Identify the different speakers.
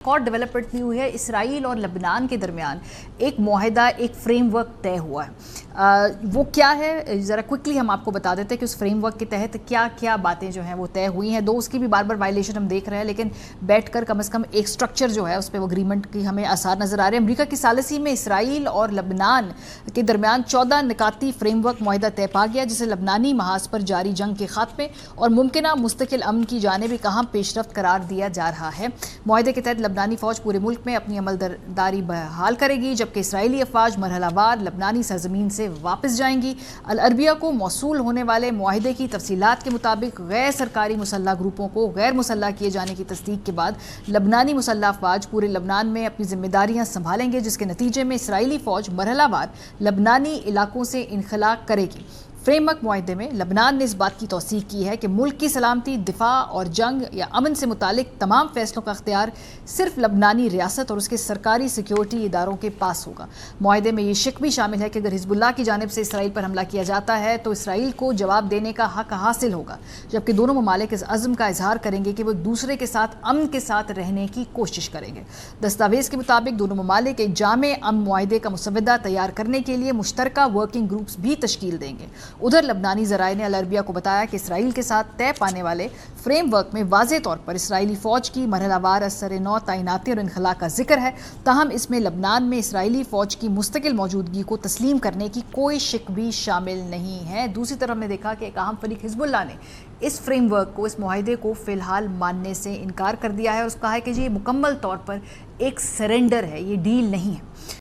Speaker 1: और डेवलपमेंट भी हुई है। इसराइल और लबनान के दरमियान एक मुआहिदा, एक फ्रेमवर्क तय हुआ है। वो क्या है, ज़रा क्विकली हम आपको बता देते हैं कि उस फ्रेमवर्क के तहत क्या क्या बातें जो हैं वो तय हुई हैं। दो उसकी भी बार बार वायलेशन हम देख रहे हैं, लेकिन बैठकर कम से कम एक स्ट्रक्चर जो है उस पर वो अग्रीमेंट की हमें आसार नज़र आ रहे हैं। अमरीका की सालिसी में इसराइल और लबनान के दरमियान 14 निकाती फ्रेमवर्क मुआहिदा तय पा गया, जिसे लबनानी महाज पर जारी जंग के खात्मे और मुमकिना मुस्तकिल अमन की जानिब एक अहम पेशरफ्त करार दिया जा रहा है। मुआहिदे के तहत लबनानी फ़ौज पूरे मुल्क में अपनी अमलदारी बहाल करेगी, जबकि इसराइली अफवाज मरहलावार लबनानी सरजमीन से वापस जाएंगी। अल अरबिया को मौसूल होने वाले मुआहिदे की तफसीलात के मुताबिक गैर सरकारी मुसल्लह ग्रुपों को गैर मुसल्लह किए जाने की तस्दीक के बाद लबनानी मुसल्लह अफवाज पूरे लबनान में अपनी जिम्मेदारियां संभालेंगे, जिसके नतीजे में इसराइली फ़ौज मरहलावार लबनानी इलाकों से इनखला करेगी। फ्रेमवर्क मुआहिदे में लबनान ने इस बात की तौसीक की है कि मुल्क की सलामती, दिफा और जंग या अमन से मुतालिक तमाम फैसलों का अख्तियार सिर्फ लबनानी रियासत और उसके सरकारी सिक्योरिटी इदारों के पास होगा। मुआहिदे में ये शिक भी शामिल है कि अगर हिजबुल्लाह की जानिब से इसराइल पर हमला किया जाता है तो इसराइल को जवाब देने का हक हासिल होगा, जबकि दोनों ममालिक इस अज़्म का इजहार करेंगे कि वो एक दूसरे के साथ अमन के साथ रहने की कोशिश करेंगे। दस्तावेज़ के मुताबिक दोनों ममालिक एक जामे अमन मुआहिदे का मुसवदा तैयार करने के लिए मुश्तरका वर्किंग ग्रुप्स भी तश्कील देंगे। उधर लबनानी ज़राए ने अल अरबिया को बताया कि इसराइल के साथ तय पाने वाले फ्रेमवर्क में वाज़े तौर पर इसराइली फ़ौज की मरहलावार असर-ए-नौ तैनाती और इनखला का जिक्र है, ताहम इसमें लबनान में इसराइली फ़ौज की मुस्तकिल मौजूदगी को तस्लीम करने की कोई शिक भी शामिल नहीं है। दूसरी तरफ हमने देखा कि एक अहम फरीक हिजबुल्लाह ने इस फ्रेमवर्क को, इस मुआहिदे को फ़िलहाल मानने से इनकार कर दिया है और उसका है कि ये मुकम्मल तौर पर एक सरेंडर है, ये डील नहीं है।